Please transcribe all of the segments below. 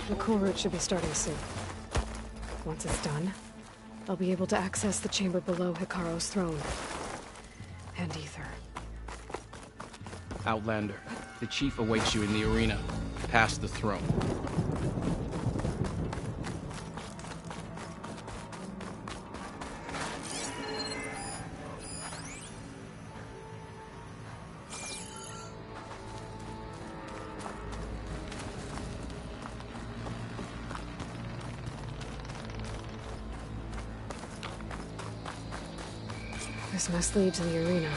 The cool route should be starting soon. Once it's done, I'll be able to access the chamber below Hikaru's throne. And Ether. Outlander, the chief awaits you in the arena, past the throne. This must lead to the arena.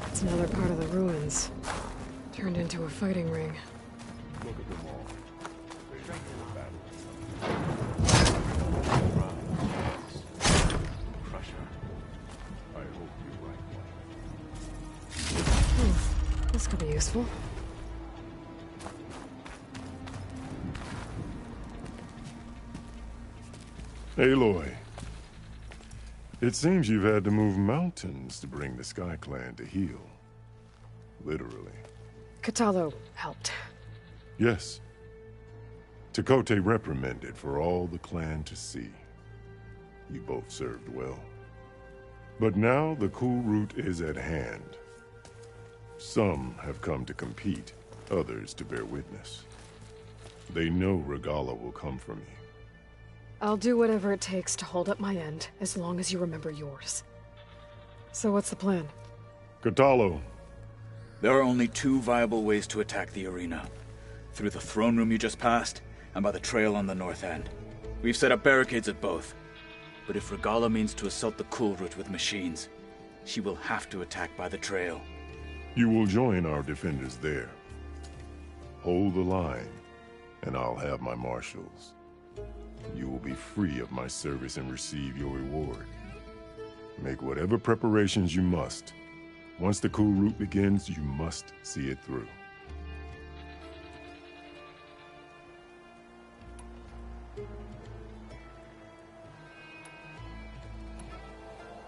It's another part of the ruins, turned into a fighting ring. Look at them all. Crusher. I hope you're right. This could be useful. Aloy. It seems you've had to move mountains to bring the Sky Clan to heal. Literally. Kotallo helped. Yes. Tekote reprimanded for all the clan to see. You both served well. But now the cool route is at hand. Some have come to compete, others to bear witness. They know Regalla will come for me. I'll do whatever it takes to hold up my end, as long as you remember yours. So what's the plan? Kotallo. There are only two viable ways to attack the arena. Through the throne room you just passed, and by the trail on the north end. We've set up barricades at both. But if Regalla means to assault the cool route with machines, she will have to attack by the trail. You will join our defenders there. Hold the line, and I'll have my marshals. You will be free of my service and receive your reward. Make whatever preparations you must. Once the cool route begins, you must see it through.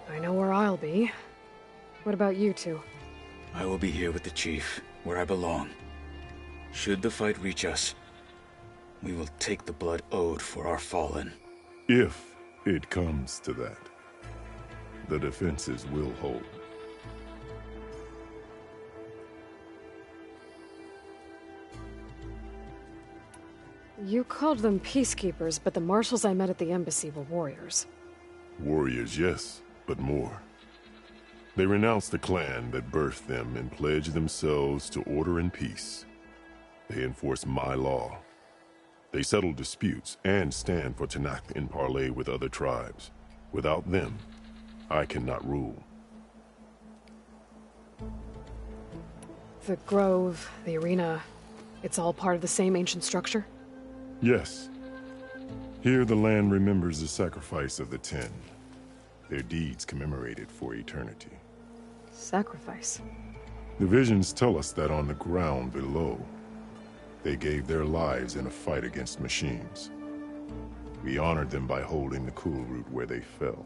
I know where I'll be. What about you two? I will be here with the chief, where I belong. Should the fight reach us, we will take the blood owed for our fallen. If it comes to that, the defenses will hold. You called them peacekeepers, but the marshals I met at the embassy were warriors. Warriors, yes, but more. They renounce the clan that birthed them and pledge themselves to order and peace. They enforce my law. They settle disputes and stand for Tenakth in parley with other tribes. Without them, I cannot rule. The grove, the arena, it's all part of the same ancient structure? Yes. Here the land remembers the sacrifice of the Ten. Their deeds commemorated for eternity. Sacrifice? The visions tell us that on the ground below, they gave their lives in a fight against machines. We honored them by holding the cool route where they fell.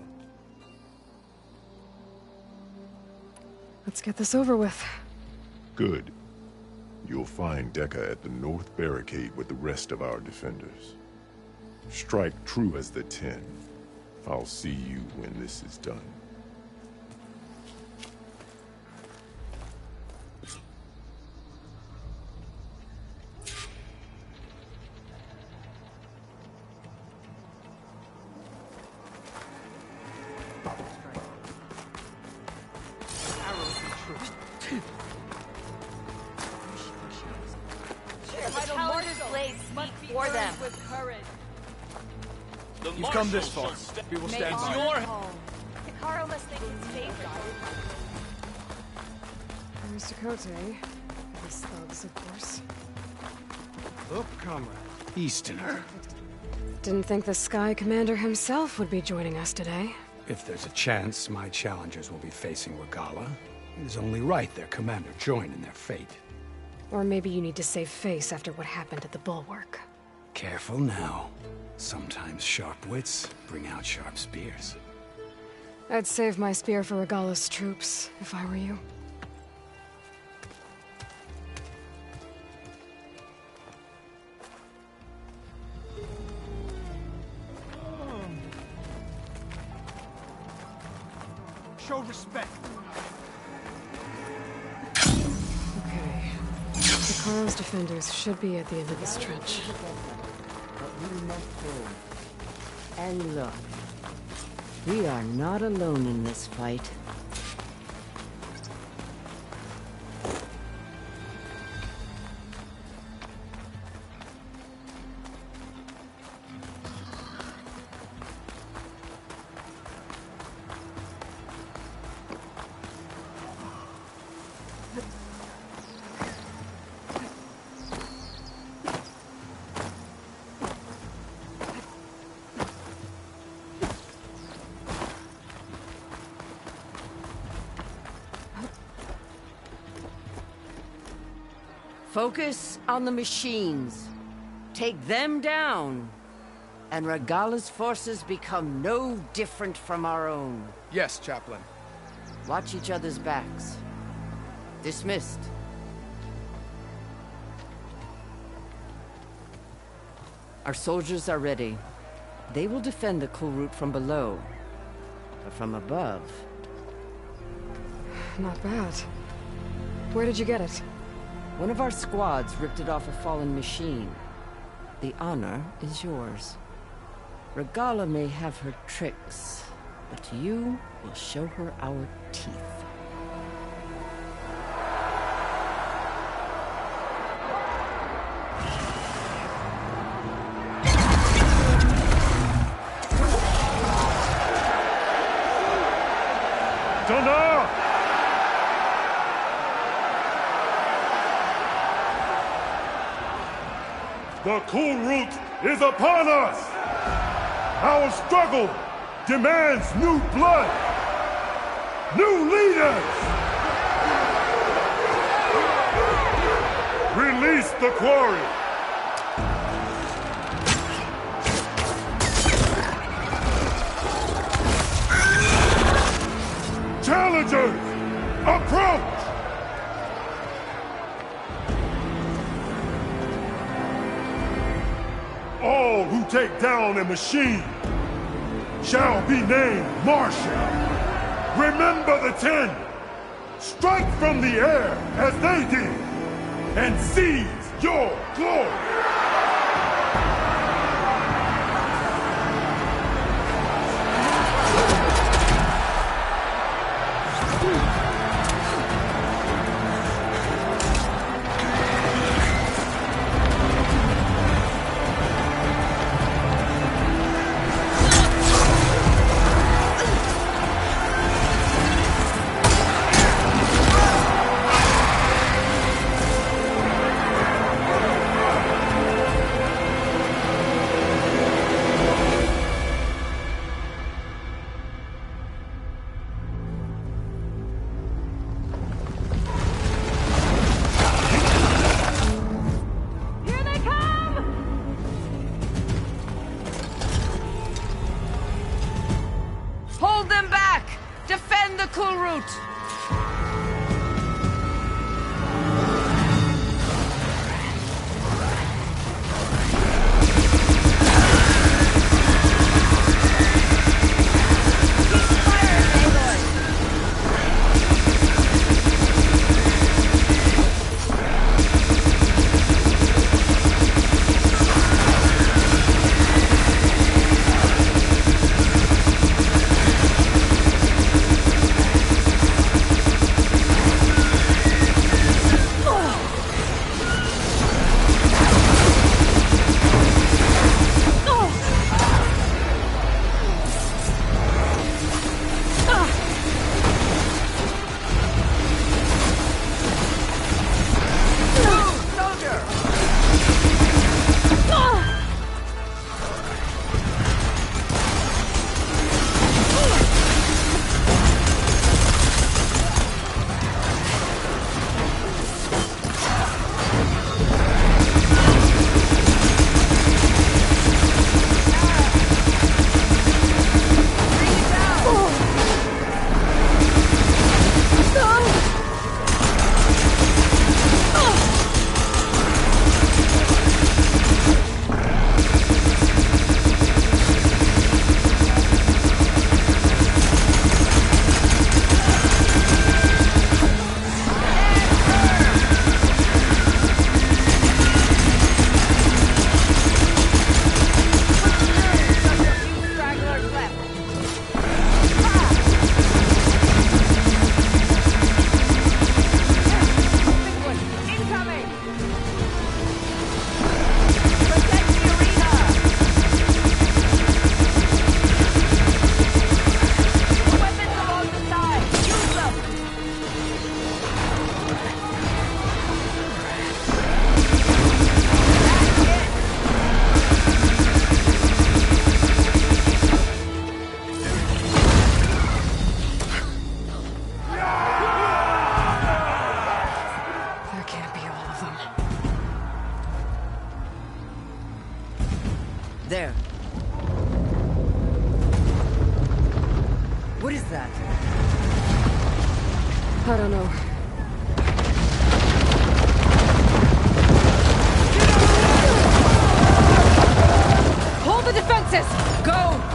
Let's get this over with. Good. You'll find Dekka at the north barricade with the rest of our defenders. Strike true as the Ten. I'll see you when this is done. You've come this far. We will stand by. Hikaru must think it's favorite. There's Tekote. These thugs, of course. Look, comrade. Easterner. Didn't think the Sky Commander himself would be joining us today. If there's a chance my challengers will be facing Regalla, it is only right their commander join in their fate. Or maybe you need to save face after what happened at the Bulwark. Careful now. Sometimes sharp wits bring out sharp spears. I'd save my spear for Regalla's troops, if I were you. Show respect. Okay. Hekarro's defenders should be at the end of this trench. But we must go. And look, we are not alone in this fight. Focus on the machines. Take them down. And Regalla's forces become no different from our own. Yes, Chaplain. Watch each other's backs. Dismissed. Our soldiers are ready. They will defend the Kulrut from below. But from above... Not bad. Where did you get it? One of our squads ripped it off a fallen machine. The honor is yours. Regalla may have her tricks, but you will show her our teeth. Dana! The Kulrut is upon us! Our struggle demands new blood! New leaders! Release the quarry! Challengers, approach! All who take down a machine shall be named Martian. Remember the 10. Strike from the air as they did, and seize your glory. There. What is that? I don't know. Hold the defenses! Go!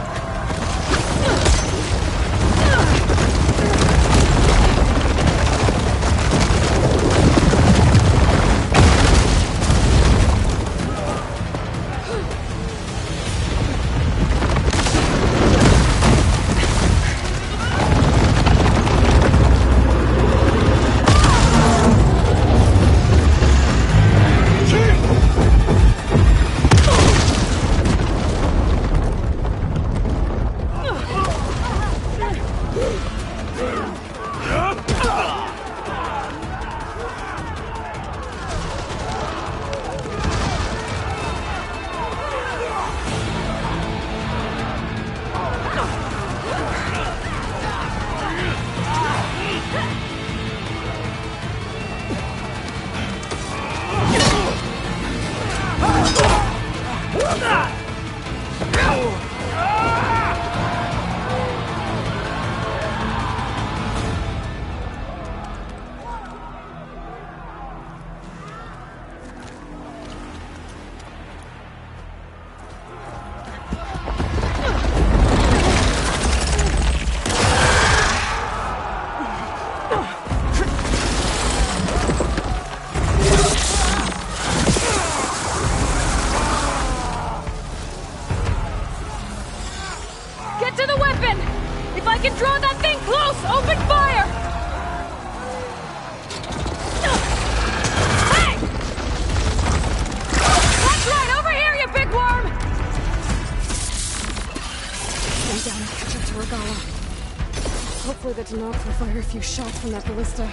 Hopefully the Denox will fire a few shots from that ballista.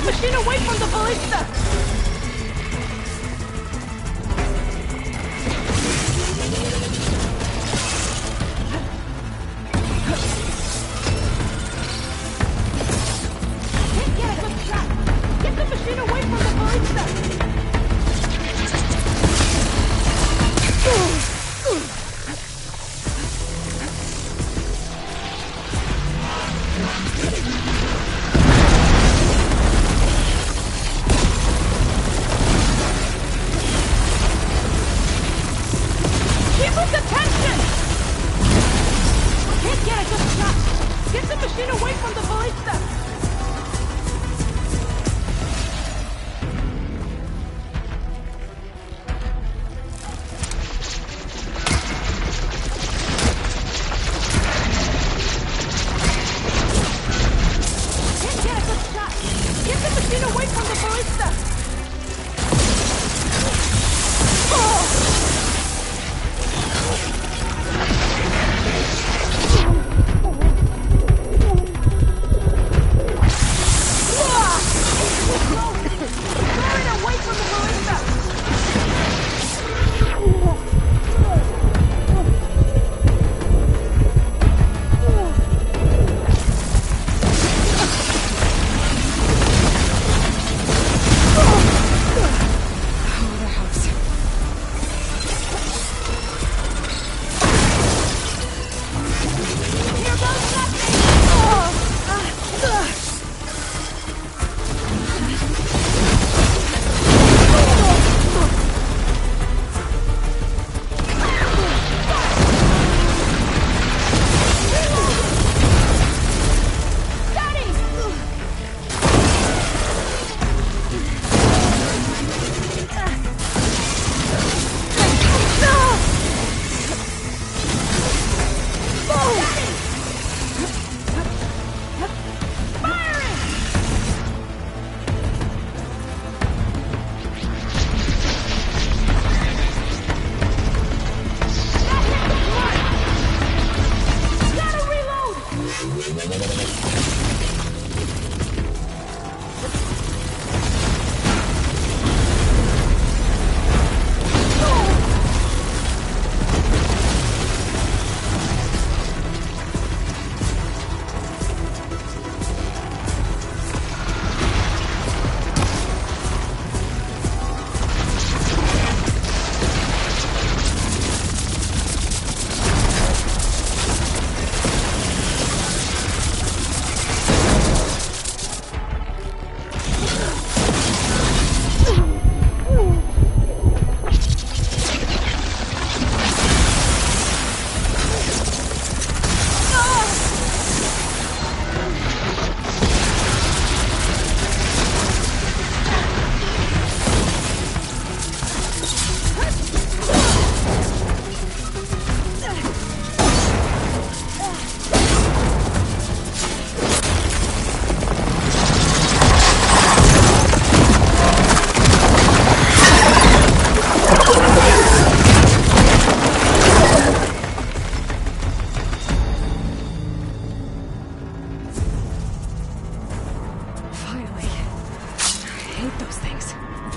machine away from the ballista! Can't get a good shot! Get the machine away from the ballista! Keep his attention! Can't get a good shot! Get the machine away from the ballista! Can't get a good shot! Get the machine away from the ballista!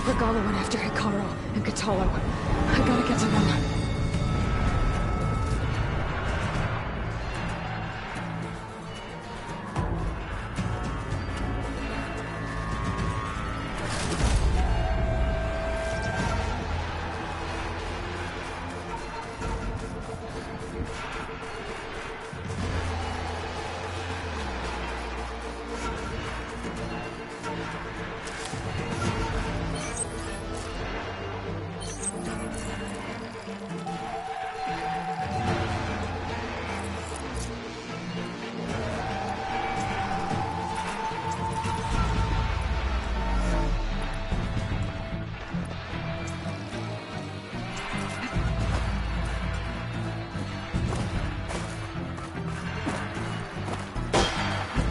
Regalla went after Hikaru and Kotallo. I gotta get to them.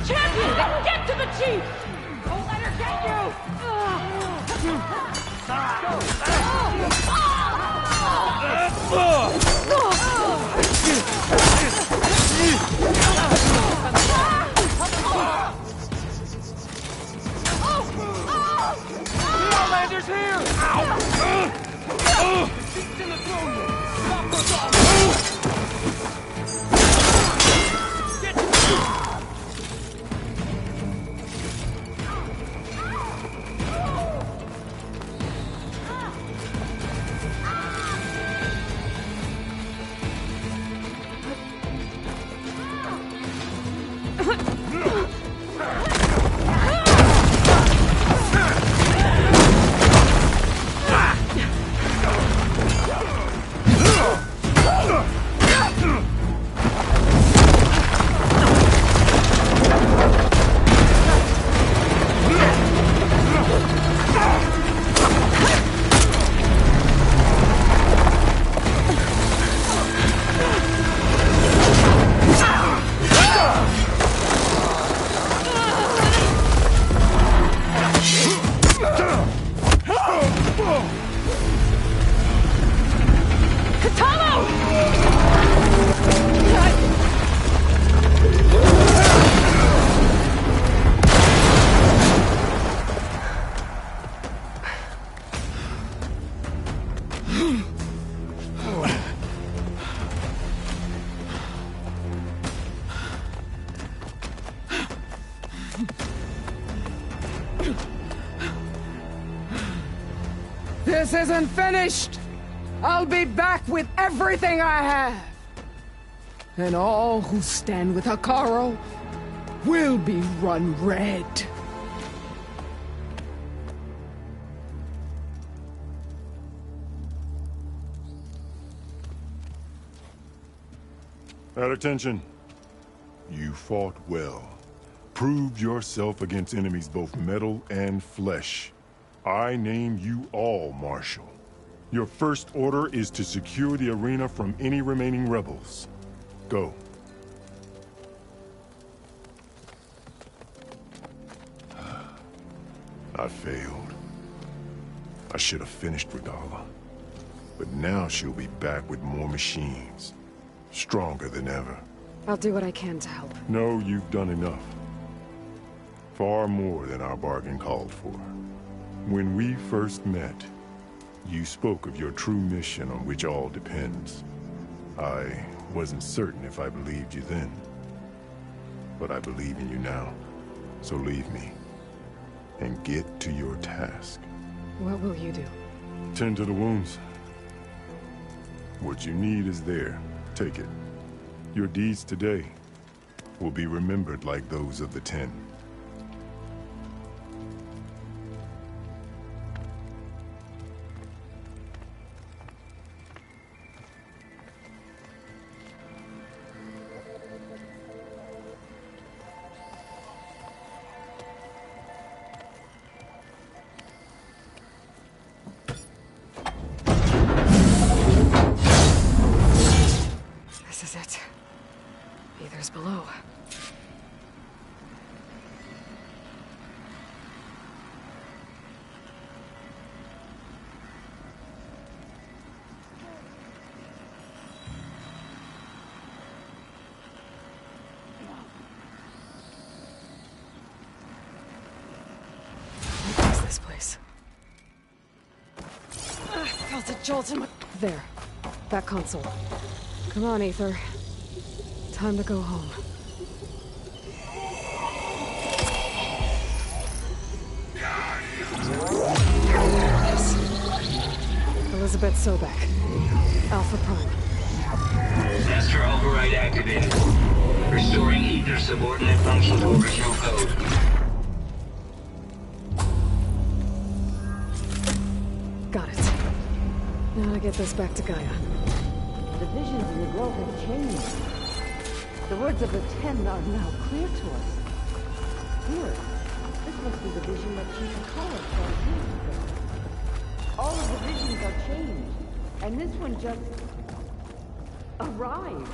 Champion, get to the chief! Don't let her get you! Soldiers here! The seat's in the throne room! Stop us all! This isn't finished! I'll be back with everything I have! And all who stand with Hekarro will be run red. At attention. You fought well. Proved yourself against enemies both metal and flesh. I name you all Marshal. Your first order is to secure the arena from any remaining rebels. Go. I failed. I should have finished Regalla. But now she'll be back with more machines. Stronger than ever. I'll do what I can to help. No, you've done enough. Far more than our bargain called for. When we first met, you spoke of your true mission on which all depends. I wasn't certain if I believed you then. But I believe in you now. So leave me. And get to your task. What will you do? Tend to the wounds. What you need is there. Take it. Your deeds today will be remembered like those of the Ten. This is it. Aether's below. What is this place? I felt a jolt in my... There. That console. Come on, Aether. Time to go home. Yes. Elizabeth Sobek. Alpha Prime. Master override activated. Restoring Aether subordinate function to original code. Got it. Now to get this back to Gaia. The visions in the grove have changed. The words of the Ten are now clear to us. Here, this must be the vision that Chief Hekarro saw years ago. All of the visions are changed, and this one just arrived.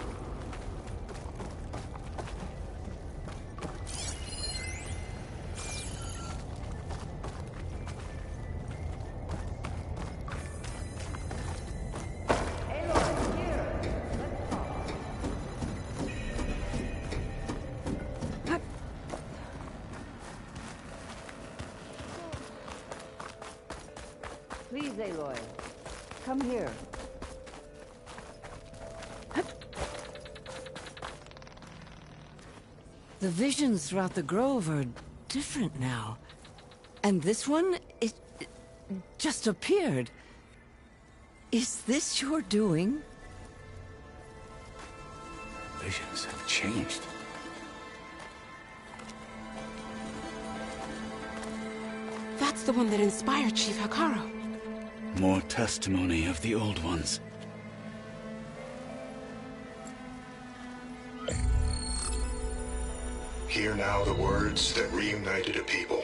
Please, Aloy. Come here. The visions throughout the grove are different now. And this one, it just appeared. Is this your doing? Visions have changed. That's the one that inspired Chief Hekarro. More testimony of the old ones. Hear now the words that reunited a people.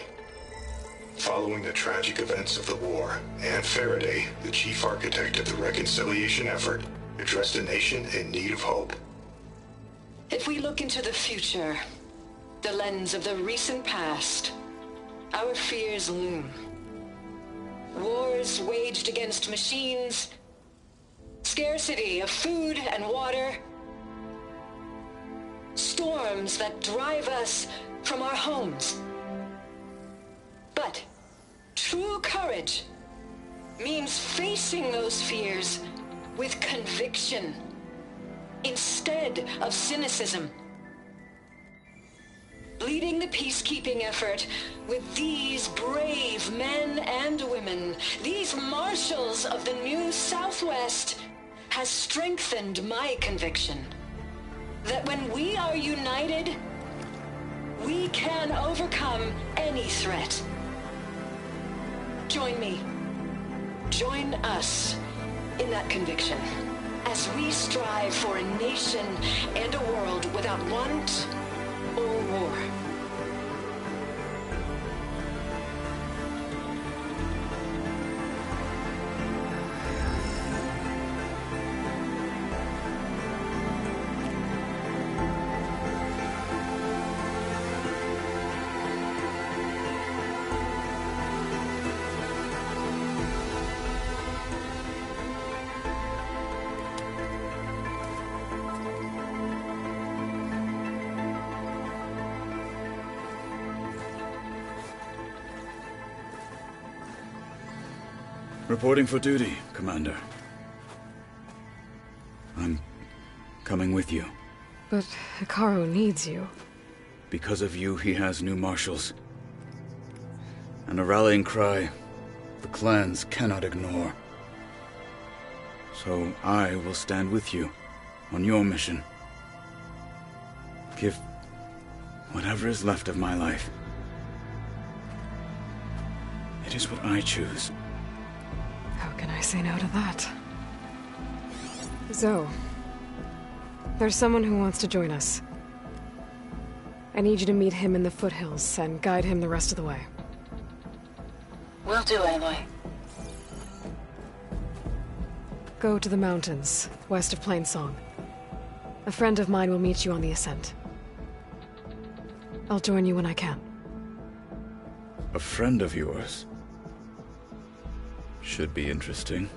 Following the tragic events of the war, Anne Faraday, the chief architect of the reconciliation effort, addressed a nation in need of hope. If we look into the future, the lens of the recent past, our fears loom. Wars waged against machines, scarcity of food and water, storms that drive us from our homes. But true courage means facing those fears with conviction instead of cynicism. Leading the peacekeeping effort with these brave men and women, these marshals of the new Southwest, has strengthened my conviction that when we are united, we can overcome any threat. Join me. Join us in that conviction as we strive for a nation and a world without want or war. Reporting for duty, Commander. I'm coming with you. But Hekarro needs you. Because of you, he has new marshals. And a rallying cry the clans cannot ignore. So I will stand with you on your mission. Give whatever is left of my life. It is what I choose. How can I say no to that? Zoe, there's someone who wants to join us. I need you to meet him in the foothills and guide him the rest of the way. Will do, Aloy. Go to the mountains, west of Plainsong. A friend of mine will meet you on the ascent. I'll join you when I can. A friend of yours? Should be interesting.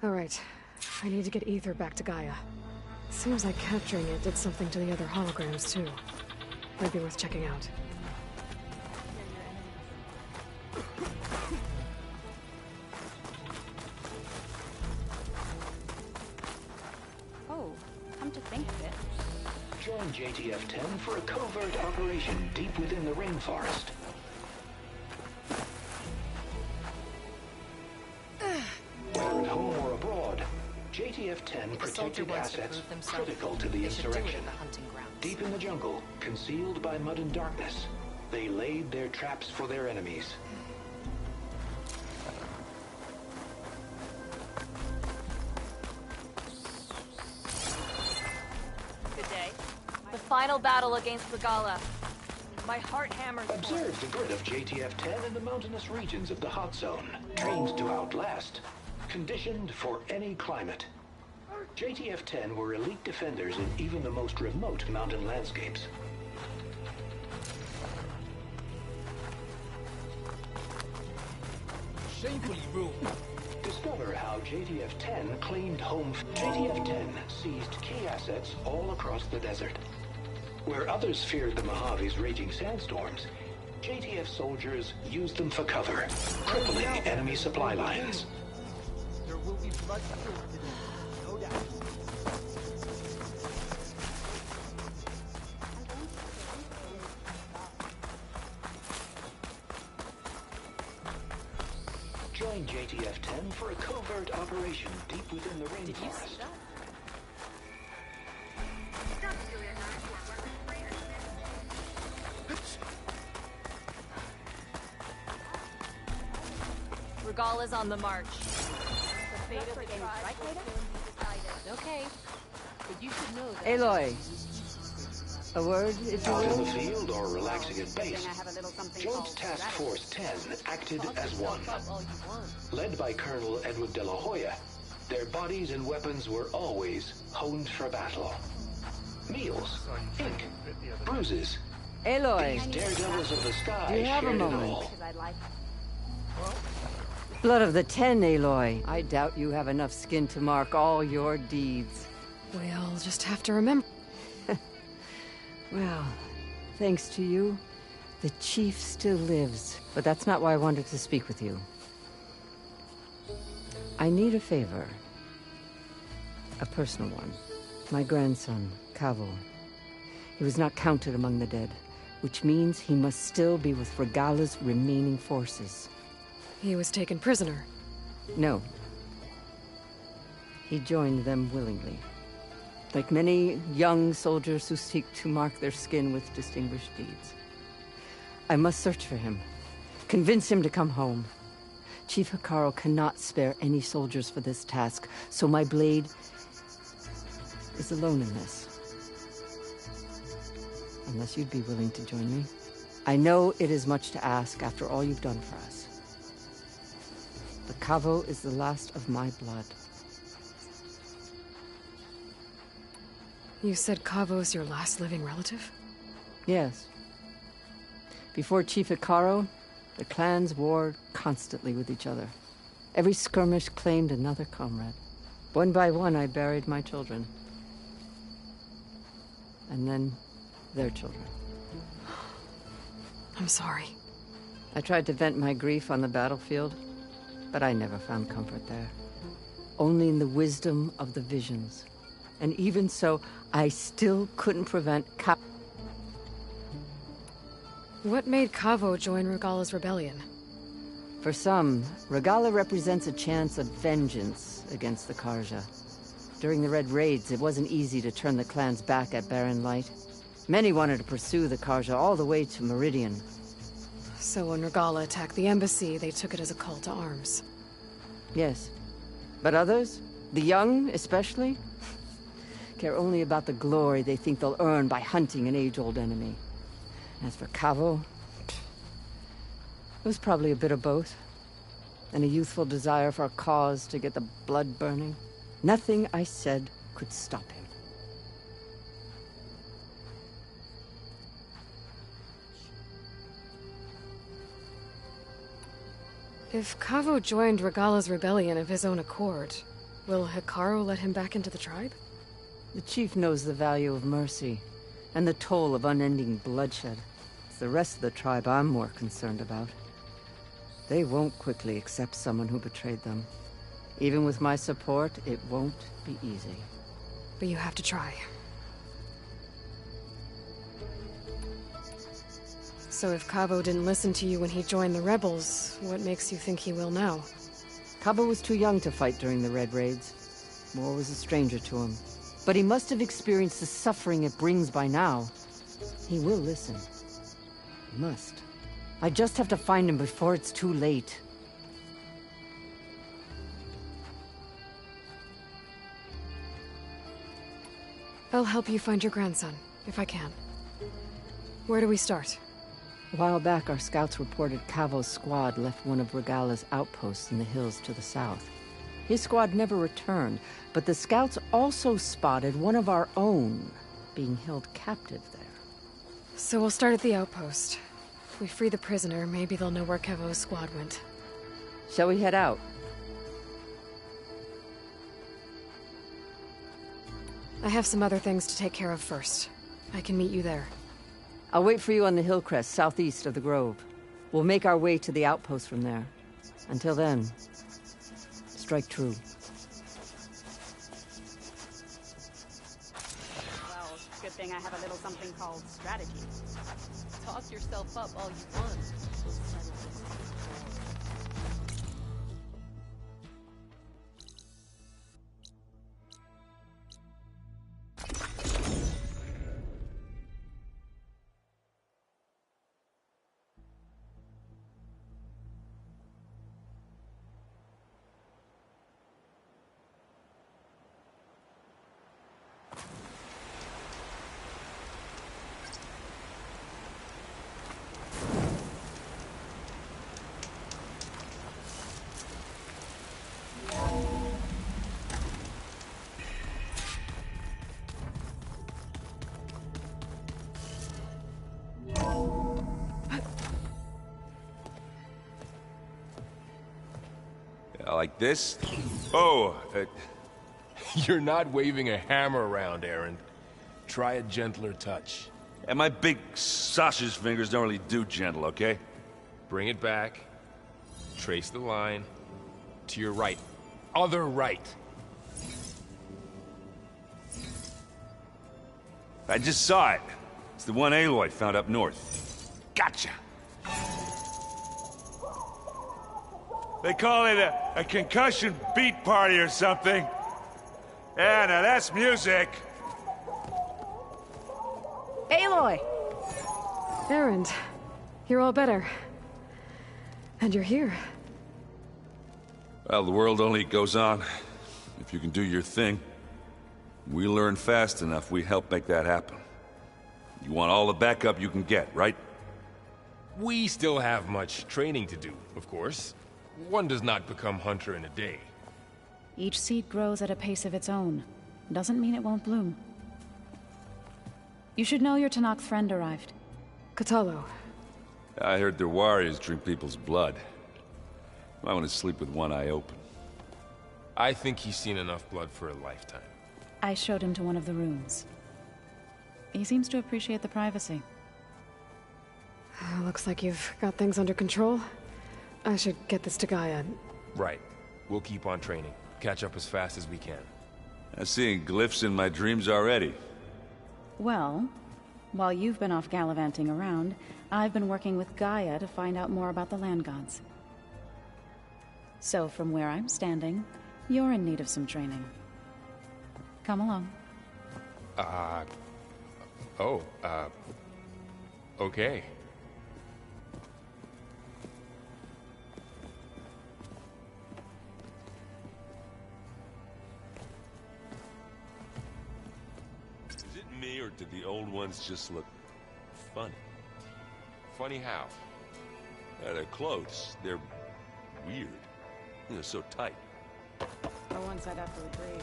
All right. I need to get Ether back to Gaia. Seems like capturing it did something to the other holograms, too. Might be worth checking out. Oh, come to think of it. Join JTF-10 for a covert operation deep within the rainforest. Whether at home or abroad, JTF-10 protected assets critical to the insurrection. Deep in the jungle, concealed by mud and darkness, they laid their traps for their enemies. Good day. The final battle against Regalla. My heart hammers. Observe the grid of JTF-10 in the mountainous regions of the hot zone. Trained to outlast. Conditioned for any climate. JTF-10 were elite defenders in even the most remote mountain landscapes. Shamefully rude. Discover how JTF-10 claimed home. JTF-10 seized key assets all across the desert. Where others feared the Mojave's raging sandstorms, JTF soldiers used them for cover, crippling enemy supply lines. There will be blood spilled today, no doubt. Join JTF-10 for a covert operation deep within the rainforest. Regala's on the march. The fate of the tribe will soon be decided. Okay, but you should know that. Aloy, a word, if you Out in will? the field or relaxing at base, Joint Task Force 10 acted as one. Led by Colonel Edward De La Hoya, their bodies and weapons were always honed for battle. Meals, ink, bruises. Aloy, These daredevils of the sky do you have a shared it moment? all. Blood of the Ten, Aloy. I doubt you have enough skin to mark all your deeds. We'll just have to remember. Well, thanks to you, the Chief still lives. But that's not why I wanted to speak with you. I need a favor. A personal one. My grandson, Kavo. He was not counted among the dead, which means he must still be with Regala's remaining forces. He was taken prisoner. No. He joined them willingly. Like many young soldiers who seek to mark their skin with distinguished deeds. I must search for him. Convince him to come home. Chief Hekarro cannot spare any soldiers for this task, so my blade is alone in this. Unless you'd be willing to join me. I know it is much to ask after all you've done for us. But Kavo is the last of my blood. You said Kavo's your last living relative? Yes. Before Chief Hekarro, the clans warred constantly with each other. Every skirmish claimed another comrade. One by one, I buried my children. And then their children. I'm sorry. I tried to vent my grief on the battlefield, but I never found comfort there. Only in the wisdom of the visions. And even so, I still couldn't prevent What made Kavo join Regala's rebellion? For some, Regala represents a chance of vengeance against the Carja. During the Red Raids, it wasn't easy to turn the clans back at Barren Light. Many wanted to pursue the Carja all the way to Meridian. So when Regala attacked the embassy, they took it as a call to arms. Yes. But others, the young especially, care only about the glory they think they'll earn by hunting an age-old enemy. As for Kavo, it was probably a bit of both. And a youthful desire for a cause to get the blood burning. Nothing I said could stop him. If Kavo joined Regala's rebellion of his own accord, will Hekarro let him back into the tribe? The chief knows the value of mercy, and the toll of unending bloodshed. It's the rest of the tribe I'm more concerned about. They won't quickly accept someone who betrayed them. Even with my support, it won't be easy. But you have to try. So if Kavo didn't listen to you when he joined the rebels, what makes you think he will now? Kavo was too young to fight during the Red Raids. War was a stranger to him. But he must have experienced the suffering it brings by now. He will listen. He must. I just have to find him before it's too late. I'll help you find your grandson, if I can. Where do we start? A while back, our scouts reported Kavo's squad left one of Regala's outposts in the hills to the south. His squad never returned, but the scouts also spotted one of our own being held captive there. So we'll start at the outpost. If we free the prisoner, maybe they'll know where Kavo's squad went. Shall we head out? I have some other things to take care of first. I can meet you there. I'll wait for you on the hill crest southeast of the Grove. We'll make our way to the outpost from there. Until then, strike true. Well, good thing I have a little something called strategy. Toss yourself up all you want. Like this? Oh, you're not waving a hammer around, Erend. Try a gentler touch. And my big sausage fingers don't really do gentle, okay? Bring it back. Trace the line. To your right. Other right. I just saw it. It's the one Aloy found up north. Gotcha! They call it a concussion beat party or something. Yeah, now that's music. Aloy! Erend, you're all better. And you're here. Well, the world only goes on if you can do your thing. We learn fast enough, we help make that happen. You want all the backup you can get, right? We still have much training to do, of course. One does not become hunter in a day. Each seed grows at a pace of its own. Doesn't mean it won't bloom. You should know your Tenakth friend arrived. Kotallo. I heard their warriors drink people's blood. I want to sleep with one eye open. I think he's seen enough blood for a lifetime. I showed him to one of the rooms. He seems to appreciate the privacy. Looks like you've got things under control. I should get this to Gaia. Right. We'll keep on training. Catch up as fast as we can. I'm seeing glyphs in my dreams already. Well, while you've been off gallivanting around, I've been working with Gaia to find out more about the land gods. So from where I'm standing, you're in need of some training. Come along. Okay. Me, or did the old ones just look funny? Funny how? Their clothes, they're weird. They're so tight. For once, I'd have to agree.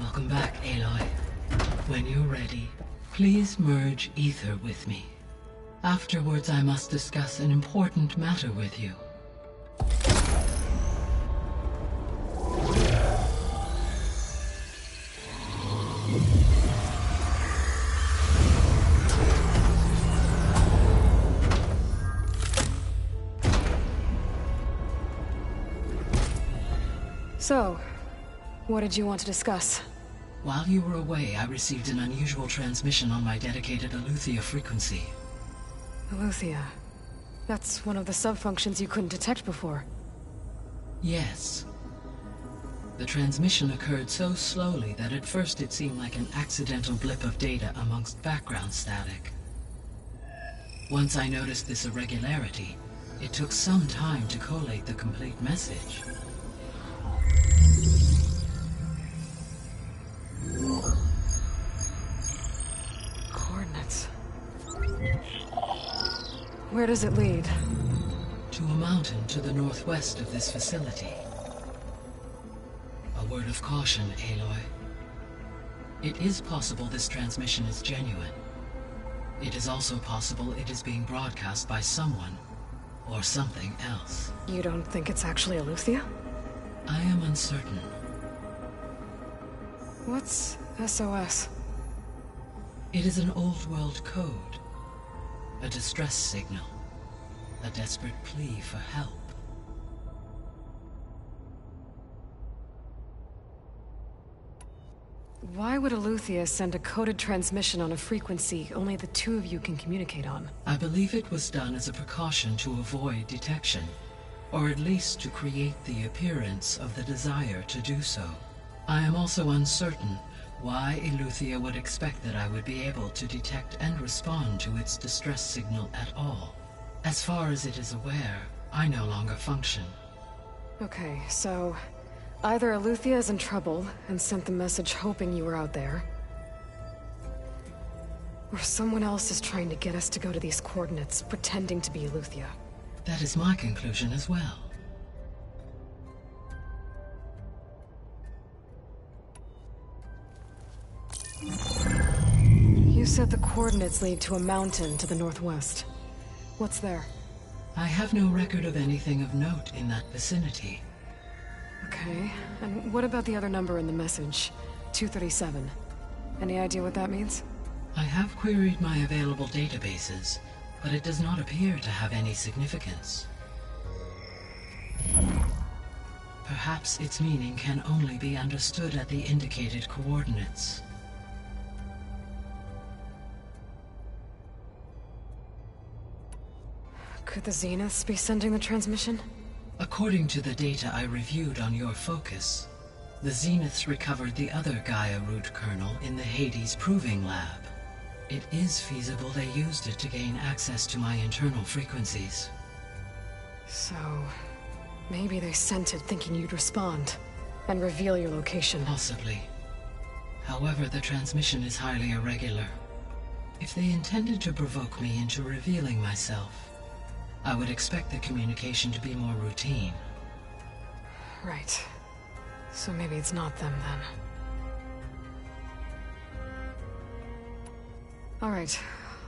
Welcome back, Aloy. When you're ready, please merge ether with me. Afterwards, I must discuss an important matter with you. So, what did you want to discuss? While you were away, I received an unusual transmission on my dedicated Eleuthia frequency. Eleuthia. That's one of the sub-functions you couldn't detect before. Yes. The transmission occurred so slowly that at first it seemed like an accidental blip of data amongst background static. Once I noticed this irregularity, it took some time to collate the complete message. Coordinates. Where does it lead? To a mountain to the northwest of this facility. A word of caution, Aloy. It is possible this transmission is genuine. It is also possible it is being broadcast by someone or something else. You don't think it's actually Eleuthia? I am uncertain. What's SOS? It is an old world code. A distress signal. A desperate plea for help. Why would Eleuthia send a coded transmission on a frequency only the two of you can communicate on? I believe it was done as a precaution to avoid detection, or at least to create the appearance of the desire to do so. I am also uncertain why Eleuthia would expect that I would be able to detect and respond to its distress signal at all. As far as it is aware, I no longer function. Okay, so either Eleuthia is in trouble and sent the message hoping you were out there, or someone else is trying to get us to go to these coordinates, pretending to be Eleuthia. That is my conclusion as well. You said the coordinates lead to a mountain to the northwest. What's there? I have no record of anything of note in that vicinity. Okay, and what about the other number in the message? 237. Any idea what that means? I have queried my available databases, but it does not appear to have any significance. Perhaps its meaning can only be understood at the indicated coordinates. Could the Zeniths be sending the transmission? According to the data I reviewed on your focus, the Zeniths recovered the other Gaia root kernel in the Hades Proving Lab. It is feasible they used it to gain access to my internal frequencies. So, maybe they sent it thinking you'd respond and reveal your location. Possibly. However, the transmission is highly irregular. If they intended to provoke me into revealing myself, I would expect the communication to be more routine. Right. So maybe it's not them, then. Alright.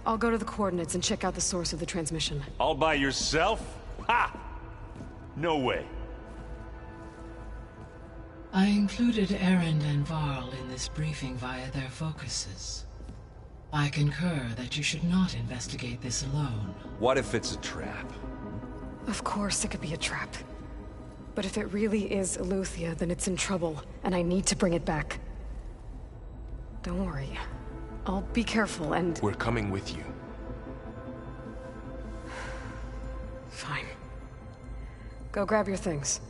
I'll go to the coordinates and check out the source of the transmission. All by yourself? Ha! No way. I included Erend and Varl in this briefing via their focuses. I concur that you should not investigate this alone. What if it's a trap? Of course it could be a trap. But if it really is Eleuthia, then it's in trouble, and I need to bring it back. Don't worry. I'll be careful and... We're coming with you. Fine. Go grab your things.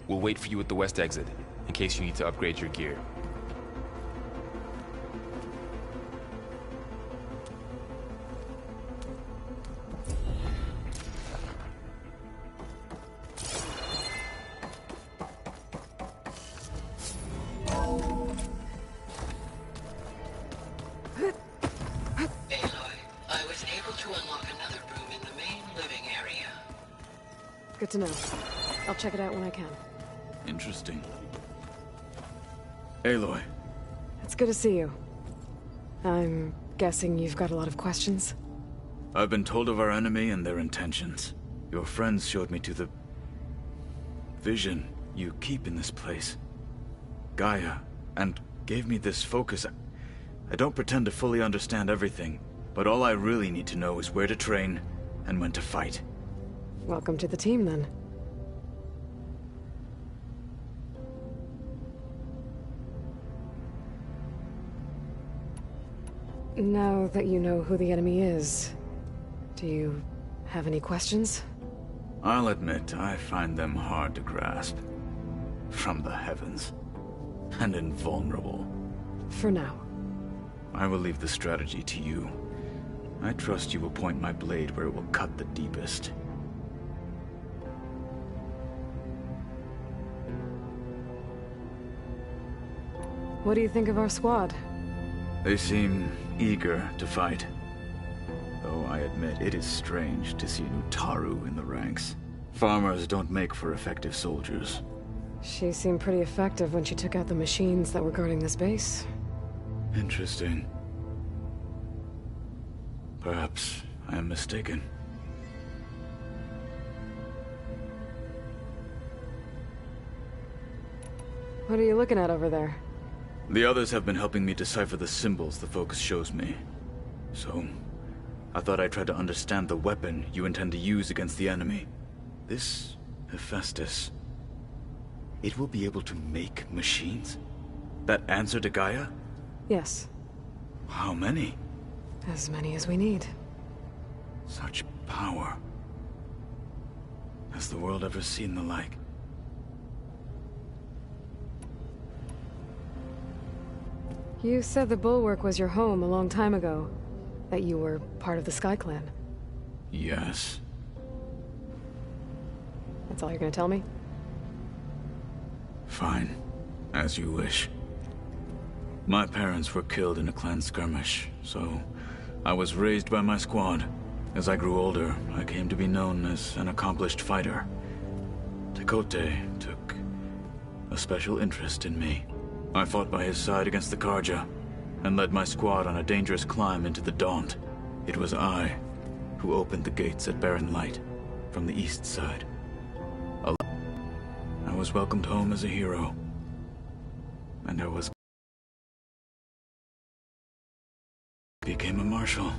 We'll wait for you at the west exit, in case you need to upgrade your gear. Good to know. I'll check it out when I can. Interesting. Aloy. It's good to see you. I'm guessing you've got a lot of questions? I've been told of our enemy and their intentions. Your friends showed me to the... vision you keep in this place. Gaia, and gave me this focus. I don't pretend to fully understand everything, but all I really need to know is where to train and when to fight. Welcome to the team, then. Now that you know who the enemy is, do you have any questions? I'll admit, I find them hard to grasp. From the heavens. And invulnerable. For now. I will leave the strategy to you. I trust you will point my blade where it will cut the deepest. What do you think of our squad? They seem eager to fight. Though I admit it is strange to see an Utaru in the ranks. Farmers don't make for effective soldiers. She seemed pretty effective when she took out the machines that were guarding this base. Interesting. Perhaps I am mistaken. What are you looking at over there? The others have been helping me decipher the symbols the focus shows me. So, I thought I'd try to understand the weapon you intend to use against the enemy. This Hephaestus, it will be able to make machines? That answer to Gaia? Yes. How many? As many as we need. Such power. Has the world ever seen the like? You said the Bulwark was your home a long time ago. That you were part of the Sky Clan. Yes. That's all you're gonna tell me? Fine. As you wish. My parents were killed in a clan skirmish, so I was raised by my squad. As I grew older, I came to be known as an accomplished fighter. Tekotteh took a special interest in me. I fought by his side against the Carja, and led my squad on a dangerous climb into the Daunt. It was I who opened the gates at Barren Light, from the east side. I was welcomed home as a hero, and I became a marshal.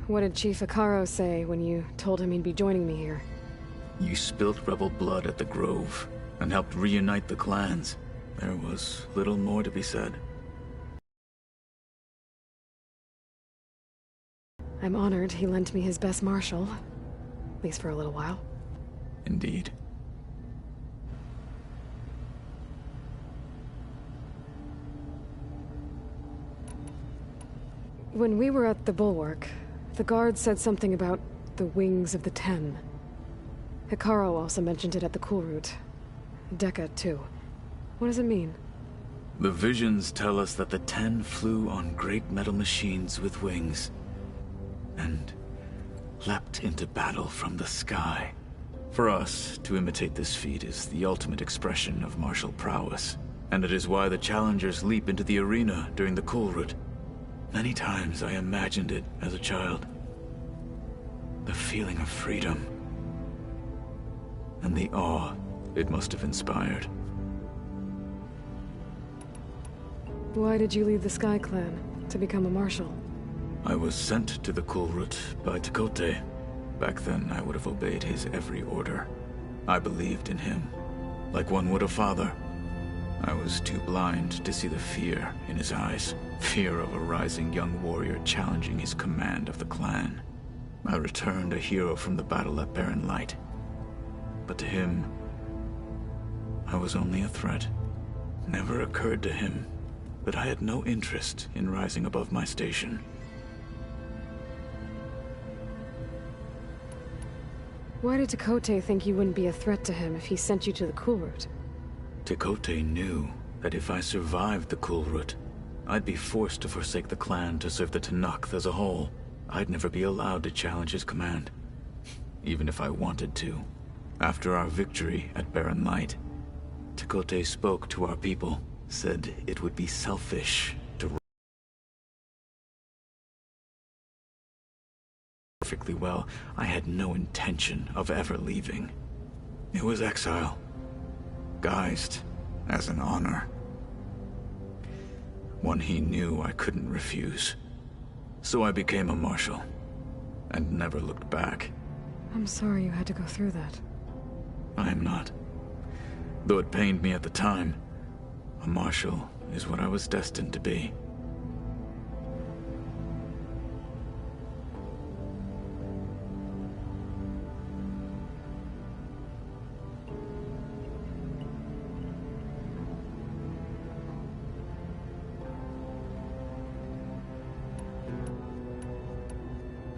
What did Chief Hekarro say when you told him he'd be joining me here? You spilt rebel blood at the Grove, and helped reunite the clans. There was little more to be said. I'm honored he lent me his best marshal. At least for a little while. Indeed. When we were at the Bulwark, the guard said something about the Wings of the Ten. Hekarro also mentioned it at the Cool Route. Dekka, too. What does it mean? The visions tell us that the Ten flew on great metal machines with wings, and leapt into battle from the sky. For us, to imitate this feat is the ultimate expression of martial prowess, and it is why the challengers leap into the arena during the Cool Route. Many times I imagined it as a child. The feeling of freedom, and the awe it must have inspired. Why did you leave the Sky Clan to become a marshal? I was sent to the Cool Route by Tekotteh. Back then, I would have obeyed his every order. I believed in him, like one would a father. I was too blind to see the fear in his eyes. Fear of a rising young warrior challenging his command of the clan. I returned a hero from the battle at Barren Light. But to him, I was only a threat. Never occurred to him that I had no interest in rising above my station. Why did Tekotteh think you wouldn't be a threat to him if he sent you to the Cool Route? Tekotteh knew that if I survived the Cool Route, I'd be forced to forsake the clan to serve the Tenakth as a whole. I'd never be allowed to challenge his command, even if I wanted to. After our victory at Barren Light, Tekotteh spoke to our people, said it would be selfish to perfectly well. I had no intention of ever leaving. It was exile, guised as an honor. One he knew I couldn't refuse. So I became a marshal, and never looked back. I'm sorry you had to go through that. I am not. Though it pained me at the time, a marshal is what I was destined to be.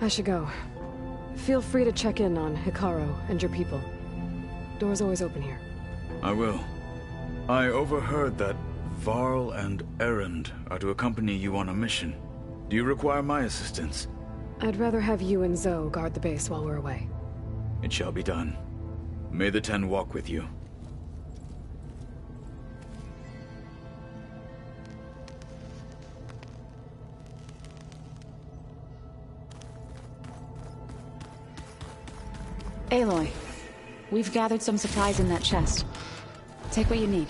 I should go. Feel free to check in on Hekarro and your people. Door's always open here. I will. I overheard that Varl and Erend are to accompany you on a mission. Do you require my assistance? I'd rather have you and Zoe guard the base while we're away. It shall be done. May the Ten walk with you. Aloy, we've gathered some supplies in that chest. Take what you need.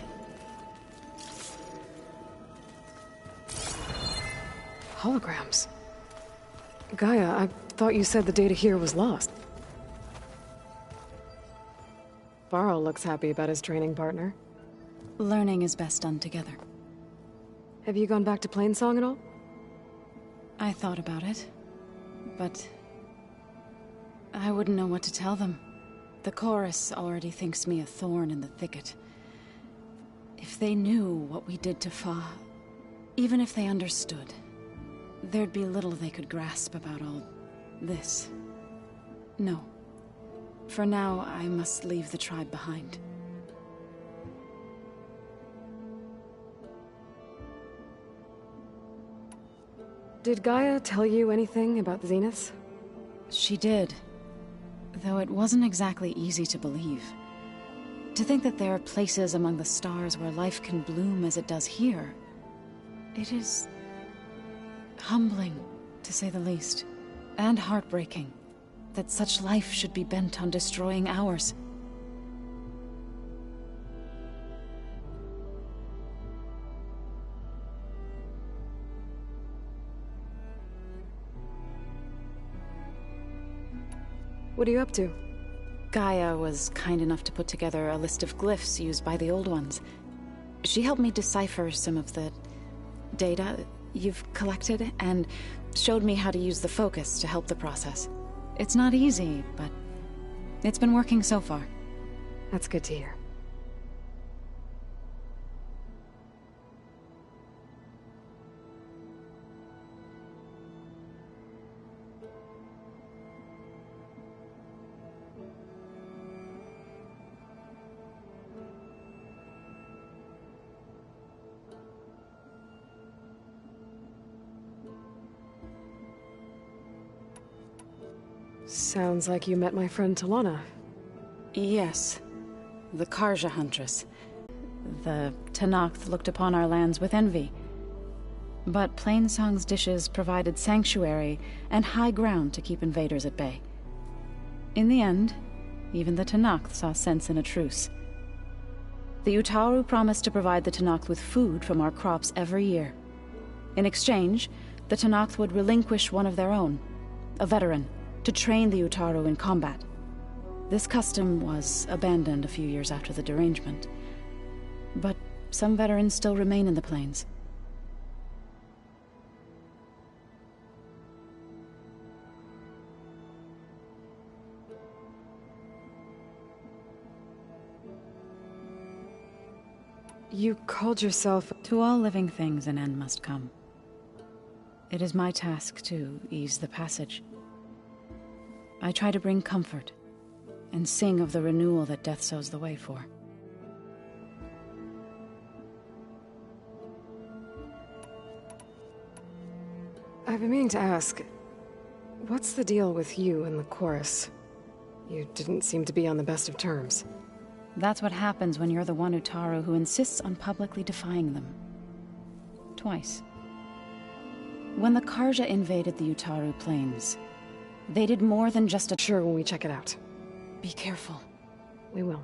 Holograms. Gaia, I thought you said the data here was lost. Varl looks happy about his training partner. Learning is best done together. Have you gone back to Plainsong at all? I thought about it, but I wouldn't know what to tell them. The chorus already thinks me a thorn in the thicket. If they knew what we did to Fa, even if they understood, there'd be little they could grasp about all this. No. For now, I must leave the tribe behind. Did Gaia tell you anything about Zenith? She did. Though it wasn't exactly easy to believe. To think that there are places among the stars where life can bloom as it does here. It is humbling, to say the least. And heartbreaking. That such life should be bent on destroying ours. What are you up to? Gaia was kind enough to put together a list of glyphs used by the Old Ones. She helped me decipher some of the data you've collected, and showed me how to use the focus to help the process. It's not easy, but it's been working so far. That's good to hear. Sounds like you met my friend Talana. Yes. The Karja Huntress. The Tenakth looked upon our lands with envy. But Plainsong's dishes provided sanctuary and high ground to keep invaders at bay. In the end, even the Tenakth saw sense in a truce. The Utaru promised to provide the Tenakth with food from our crops every year. In exchange, the Tenakth would relinquish one of their own, a veteran, to train the Utaru in combat. This custom was abandoned a few years after the derangement. But some veterans still remain in the plains. You called yourself... To all living things an end must come. It is my task to ease the passage. I try to bring comfort, and sing of the renewal that death sows the way for. I've been meaning to ask, what's the deal with you and the chorus? You didn't seem to be on the best of terms. That's what happens when you're the one Utaru who insists on publicly defying them. Twice. When the Karja invaded the Utaru plains, they did more than just a... Sure, when we check it out. Be careful. We will.